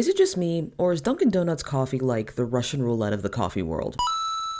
Is it just me, or is Dunkin' Donuts coffee like the Russian roulette of the coffee world?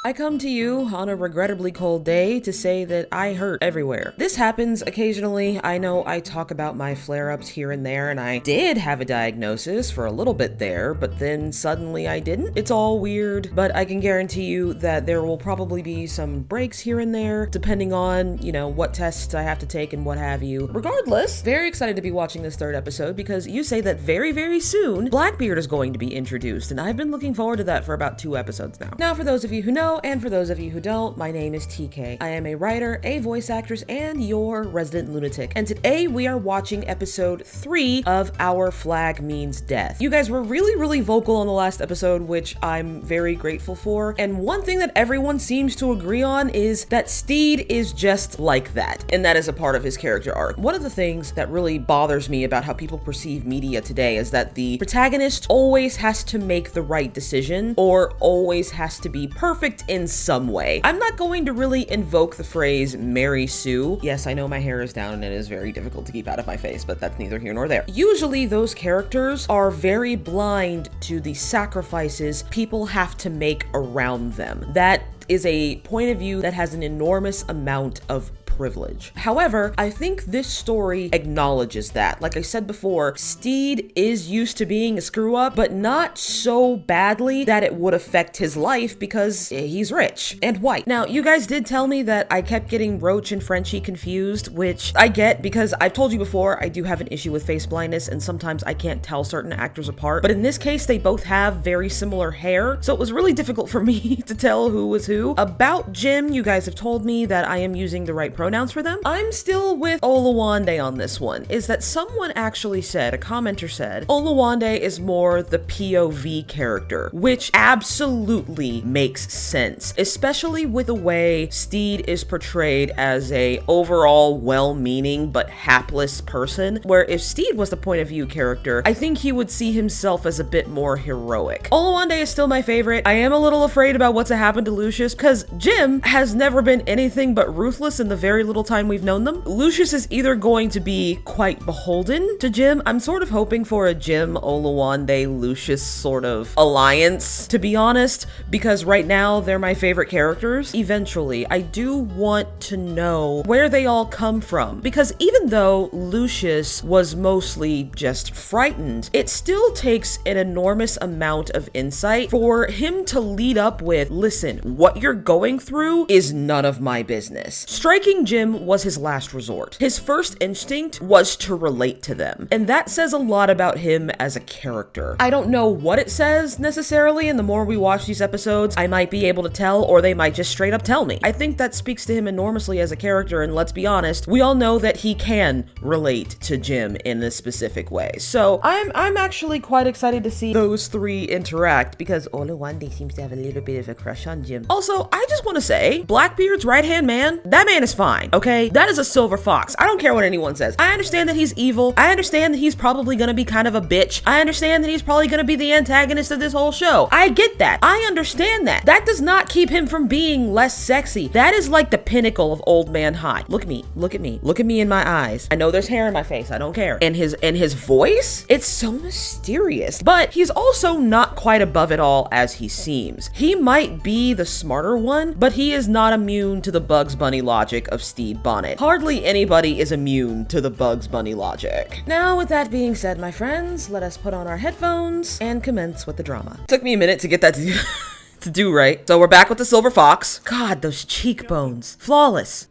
I come to you on a regrettably cold day to say that I hurt everywhere. This happens occasionally. I know I talk about my flare-ups here and there, and I did have a diagnosis for a little bit there, but then suddenly I didn't. It's all weird, but I can guarantee you that there will probably be some breaks here and there, depending on, what tests I have to take and what have you. Regardless, very excited to be watching this third episode because you say that very, very soon, Blackbeard is going to be introduced, and I've been looking forward to that for about 2 episodes now. Now, for those of you who know, and for those of you who don't, my name is TK. I am a writer, a voice actress, and your resident lunatic. And today we are watching episode 3 of Our Flag Means Death. You guys were really, really vocal on the last episode, which I'm very grateful for. And one thing that everyone seems to agree on is that Steed is just like that. And that is a part of his character arc. One of the things that really bothers me about how people perceive media today is that the protagonist always has to make the right decision or always has to be perfect in some way. I'm not going to really invoke the phrase Mary Sue. Yes, I know my hair is down and it is very difficult to keep out of my face, but that's neither here nor there. Usually those characters are very blind to the sacrifices people have to make around them. That is a point of view that has an enormous amount of privilege. However, I think this story acknowledges that. Like I said before, Steed is used to being a screw up, but not so badly that it would affect his life because he's rich and white. Now, you guys did tell me that I kept getting Roach and Frenchie confused, which I get because I've told you before, I do have an issue with face blindness and sometimes I can't tell certain actors apart. But in this case, they both have very similar hair, so it was really difficult for me to tell who was who. About Jim, you guys have told me that I am using the right pronouns for them. I'm still with Olawande on this one, is that someone actually said, a commenter said, Olawande is more the POV character, which absolutely makes sense, especially with the way Steed is portrayed as a overall well-meaning but hapless person, where if Steed was the point of view character, I think he would see himself as a bit more heroic. Olawande is still my favorite. I am a little afraid about what's happened to Lucius, because Jim has never been anything but ruthless in the very little time we've known them. Lucius is either going to be quite beholden to Jim. I'm sort of hoping for a Jim, Olawande, Lucius sort of alliance, to be honest, because right now they're my favorite characters. Eventually, I do want to know where they all come from, because even though Lucius was mostly just frightened, it still takes an enormous amount of insight for him to lead up with, listen, what you're going through is none of my business. Striking Jim was his last resort. His first instinct was to relate to them, and that says a lot about him as a character. I don't know what it says necessarily, and the more we watch these episodes, I might be able to tell, or they might just straight up tell me. I think that speaks to him enormously as a character, and let's be honest, we all know that he can relate to Jim in a specific way. So I'm actually quite excited to see those three interact, because Olawande seems to have a little bit of a crush on Jim. Also, I just want to say, Blackbeard's right-hand man, that man is fine, okay? That is a silver fox. I don't care what anyone says. I understand that he's evil. I understand that he's probably gonna be kind of a bitch. I understand that he's probably gonna be the antagonist of this whole show. I get that. I understand that. That does not keep him from being less sexy. That is like the pinnacle of old man high. Look at me. Look at me. Look at me in my eyes. I know there's hair in my face. I don't care. And his voice, it's so mysterious. But he's also not quite above it all as he seems. He might be the smarter one, but he is not immune to the Bugs Bunny logic of Steve Bonnet. Hardly anybody is immune to the Bugs Bunny logic. Now, with that being said, my friends, let us put on our headphones and commence with the drama. Took me a minute to get that to do right. So we're back with the silver fox. God, those cheekbones. Flawless.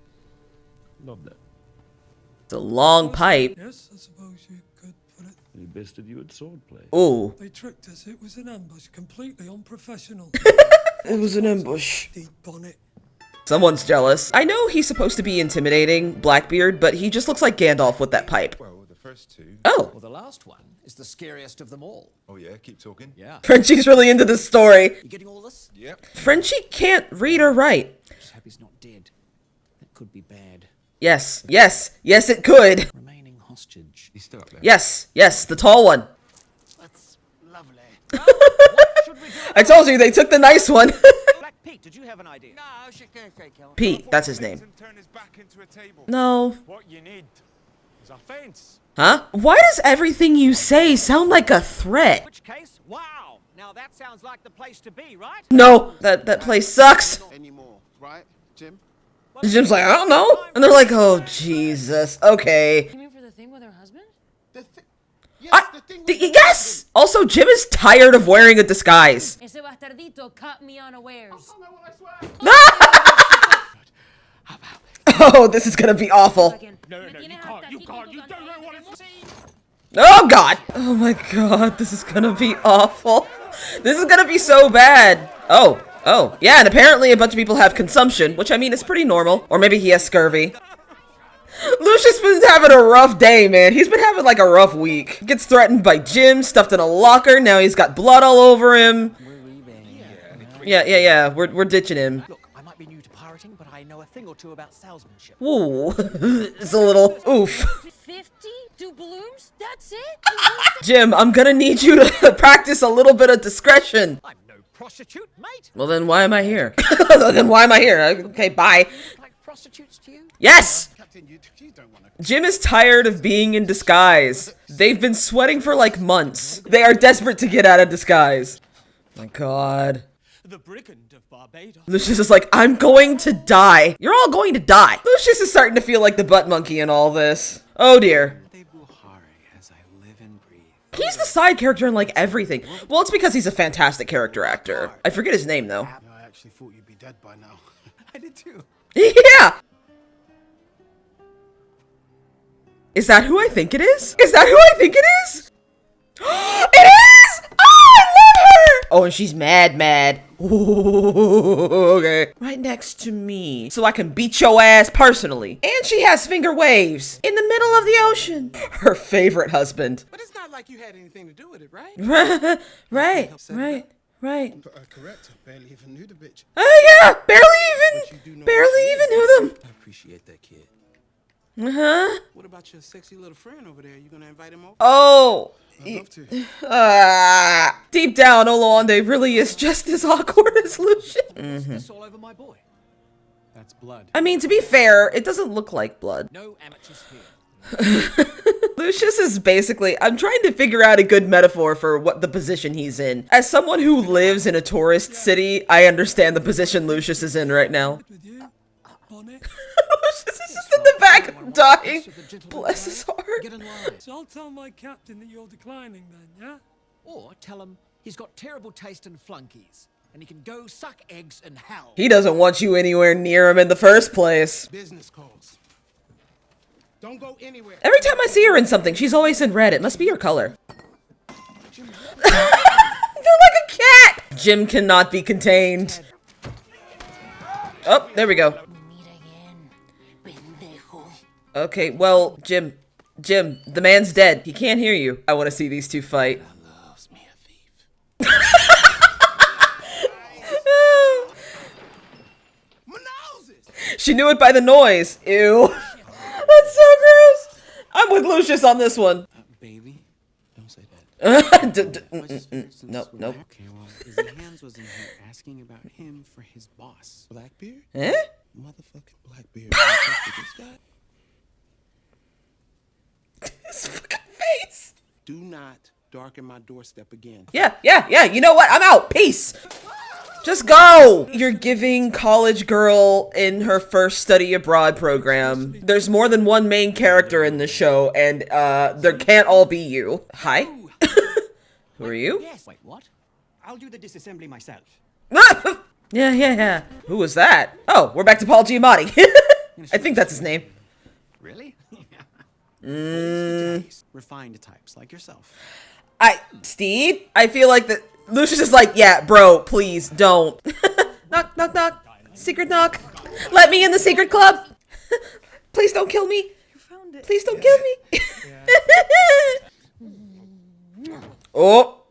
Love that. It's a long pipe. Yes, I suppose you could put it. He bested you at swordplay. Ooh. They tricked us. It was an ambush, completely unprofessional. It was an ambush. Steve Bonnet. Someone's jealous. I know he's supposed to be intimidating, Blackbeard, but he just looks like Gandalf with that pipe. Well, the first two. Oh. Well, the last one is the scariest of them all. Oh yeah, keep talking. Yeah. Frenchie's really into this story. You getting all this? Yep. Frenchie can't read or write. Just hope he's not dead. That could be bad. Yes, yes, yes it could. Remaining hostage. He's still up there. Yes, yes, the tall one. That's lovely. I told you, they took the nice one. Black Pete, did you have an idea? No, she can't take it. Pete, that's his name. Turn his back into a table. No. What you need is a fence. Huh? Why does everything you say sound like a threat? Which case? Wow. Now that sounds like the place to be, right? No, that place sucks. Anymore, right, Jim? Jim's like, I don't know. And they're like, oh, Jesus. Okay. You mean for the thing with her husband? The yes, the thing. Yes! Also, Jim is tired of wearing a disguise. Ese bastardito caught me unawares. Oh, this is gonna be awful. No, you can't. You don't know what it's. Oh, God. Oh, my God. This is gonna be awful. This is gonna be so bad. Oh. Yeah, and apparently a bunch of people have consumption, which I mean is pretty normal. Or maybe he has scurvy. Lucius been having a rough day, man. He's been having like a rough week. Gets threatened by Jim, stuffed in a locker. Now he's got blood all over him. Yeah. We're ditching him. Look, I might be new to pirating, but I know a thing or two about salesmanship. Ooh, it's a little oof. 50? 2 balloons? That's it? Jim, I'm gonna need you to practice a little bit of discretion. I'm no prostitute, mate. Well, then why am I here? Okay, bye. Like prostitutes to you? Yes! Captain, you don't want to. Jim is tired of being in disguise. They've been sweating for like months. They are desperate to get out of disguise. My God. The brigand of Barbados. Lucius is like, I'm going to die. You're all going to die. Lucius is starting to feel like the butt monkey in all this. Oh dear. As I live and breathe. He's the side character in like everything. Well, it's because he's a fantastic character actor. I forget his name though. I actually thought you'd be dead by now. I did too. Yeah! Is that who I think it is? Is that who I think it is? It is! Oh, I love her! Oh, and she's mad. Ooh, okay. Right next to me. So I can beat your ass personally. And she has finger waves in the middle of the ocean. Her favorite husband. But it's not like you had anything to do with it, right? Right. Correct. I barely even knew the bitch. Oh yeah, barely even knew them. I appreciate that, kid. Uh-huh. What about your sexy little friend over there? You gonna invite him over? Oh. I'd love to. Deep down, Olawande really is just as awkward as Lucius. This all over my boy. That's blood. I mean, to be fair, it doesn't look like blood. No amateurs here. Lucius is basically, I'm trying to figure out a good metaphor for what the position he's in. As someone who lives in a tourist city, I understand the position Lucius is in right now. With you, Bonnet. Lucius is just in the back dying. Bless his heart. Get in line. So I'll tell my captain that you're declining then, yeah? Or tell him he's got terrible taste in flunkies, and he can go suck eggs in hell. He doesn't want you anywhere near him in the first place. Business calls. Don't go anywhere. Every time I see her in something, she's always in red. It must be her color. They're like a cat! Jim cannot be contained. Oh, there we go. Meet again, pendejo. Okay, well, Jim, the man's dead. He can't hear you. I want to see these two fight. Loves me a thief. My noses! She knew it by the noise. Ew. That's so gross. I'm with Lucius on this one. Baby, don't say that. Nope. Okay, well, his hands was in here asking about him for his boss. Blackbeard? Eh? Motherfucking Blackbeard. This guy? His fucking face. Do not darken my doorstep again. Yeah. You know what? I'm out. Peace. Just go. You're giving college girl in her first study abroad program. There's more than one main character in the show, and there can't all be you. Hi. Who are you? Yes. Wait, what? I'll do the disassembly myself. Yeah. Who was that? Oh, we're back to Paul Giamatti. I think that's his name. Really? Refined types like yourself. Steve, I feel like that Lucius is like, yeah, bro, please don't. Knock. Secret knock. Let me in the secret club. Please don't kill me. Please don't kill me. Oh,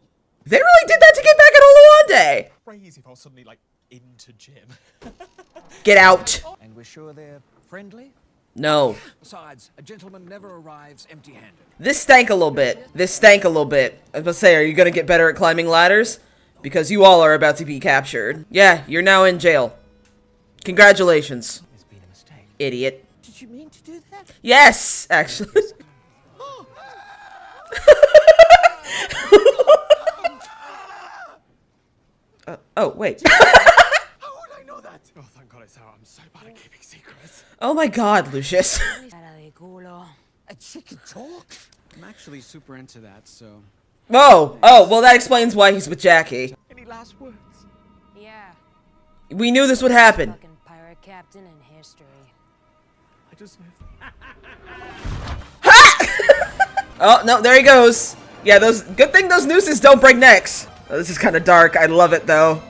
they really did that to get back at Oluwande. Crazy if I was suddenly like into Jim. Get out. And we're sure they're friendly? No. Besides, a gentleman never arrives empty-handed. This stank a little bit. I was about to say, are you gonna get better at climbing ladders? Because you all are about to be captured. Yeah, you're now in jail. Congratulations. It's been a mistake. Idiot. Did you mean to do that? Yes, actually. Oh, wait. How would I know that? Oh, thank God it's out. I'm so bad at keeping secrets. Oh my God, Lucius. A chicken talk? I'm actually super into that, so... Oh, well that explains why he's with Jackie. Any last words? Yeah. We knew this would happen. Fucking pirate captain in history. I just know. Oh, no, there he goes. Yeah, good thing those nooses don't break necks. Oh, this is kind of dark. I love it, though.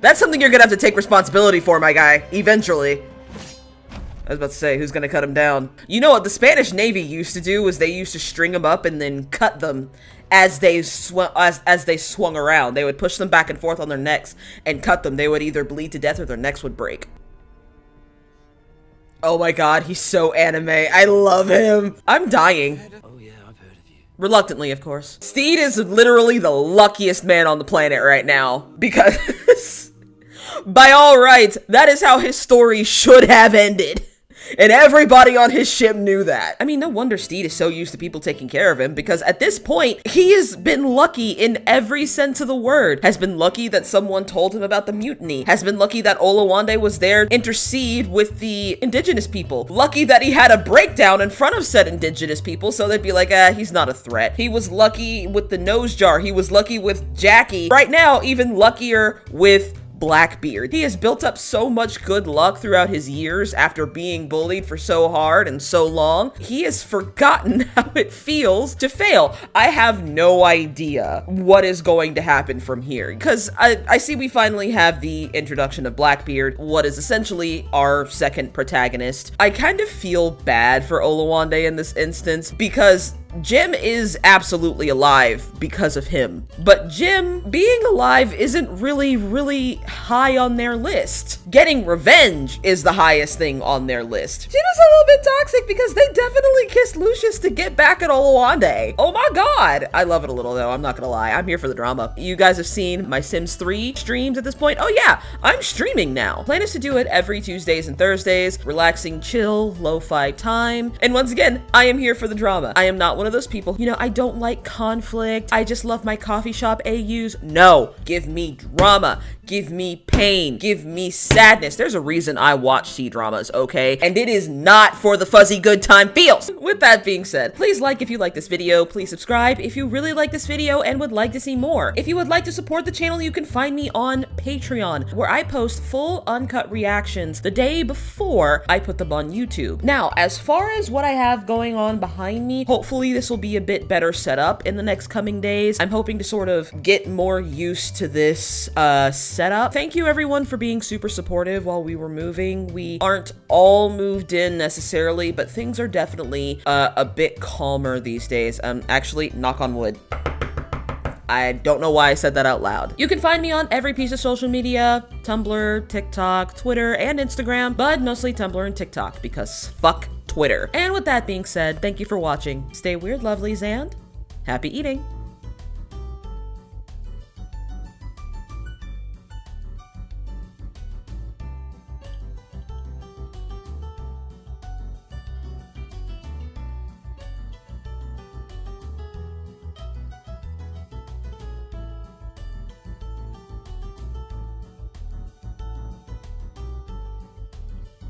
That's something you're gonna have to take responsibility for, my guy. Eventually. I was about to say, who's gonna cut him down? You know what the Spanish Navy used to do was they used to string them up and then cut them as they swung around. They would push them back and forth on their necks and cut them. They would either bleed to death or their necks would break. Oh my God, he's so anime. I love him. I'm dying. Oh yeah, I've heard of you. Reluctantly, of course. Steed is literally the luckiest man on the planet right now because by all rights, that is how his story should have ended. And everybody on his ship knew that. I mean, no wonder Steed is so used to people taking care of him, because at this point, he has been lucky in every sense of the word. Has been lucky that someone told him about the mutiny. Has been lucky that Olawande was there to intercede with the indigenous people. Lucky that he had a breakdown in front of said indigenous people, so they'd be like, he's not a threat. He was lucky with the nose jar. He was lucky with Jackie. Right now, even luckier with Blackbeard. He has built up so much good luck throughout his years after being bullied for so hard and so long. He has forgotten how it feels to fail. I have no idea what is going to happen from here, because I see we finally have the introduction of Blackbeard, what is essentially our second protagonist. I kind of feel bad for Olawande in this instance, because Jim is absolutely alive because of him. But Jim being alive isn't really high on their list. Getting revenge is the highest thing on their list. Jim is a little bit toxic because they definitely kissed Lucius to get back at Olawande. Oh my God. I love it a little though, I'm not gonna lie. I'm here for the drama. You guys have seen my Sims 3 streams at this point. Oh yeah, I'm streaming now. Plan is to do it every Tuesdays and Thursdays. Relaxing, chill, lo-fi time. And once again, I am here for the drama. I am not one of those people, you know, I don't like conflict. I just love my coffee shop AUs. No, give me drama. Give me pain. Give me sadness. There's a reason I watch C-dramas, okay? And it is not for the fuzzy good time feels. With that being said, please like if you like this video. Please subscribe if you really like this video and would like to see more. If you would like to support the channel, you can find me on Patreon, where I post full uncut reactions the day before I put them on YouTube. Now, as far as what I have going on behind me, hopefully this will be a bit better set up in the next coming days. I'm hoping to sort of get more used to this setup. Thank you everyone for being super supportive while we were moving. We aren't all moved in necessarily, but things are definitely a bit calmer these days. Actually, knock on wood. I don't know why I said that out loud. You can find me on every piece of social media, Tumblr, TikTok, Twitter, and Instagram, but mostly Tumblr and TikTok because fuck Twitter. And with that being said, thank you for watching. Stay weird, lovelies, and happy eating.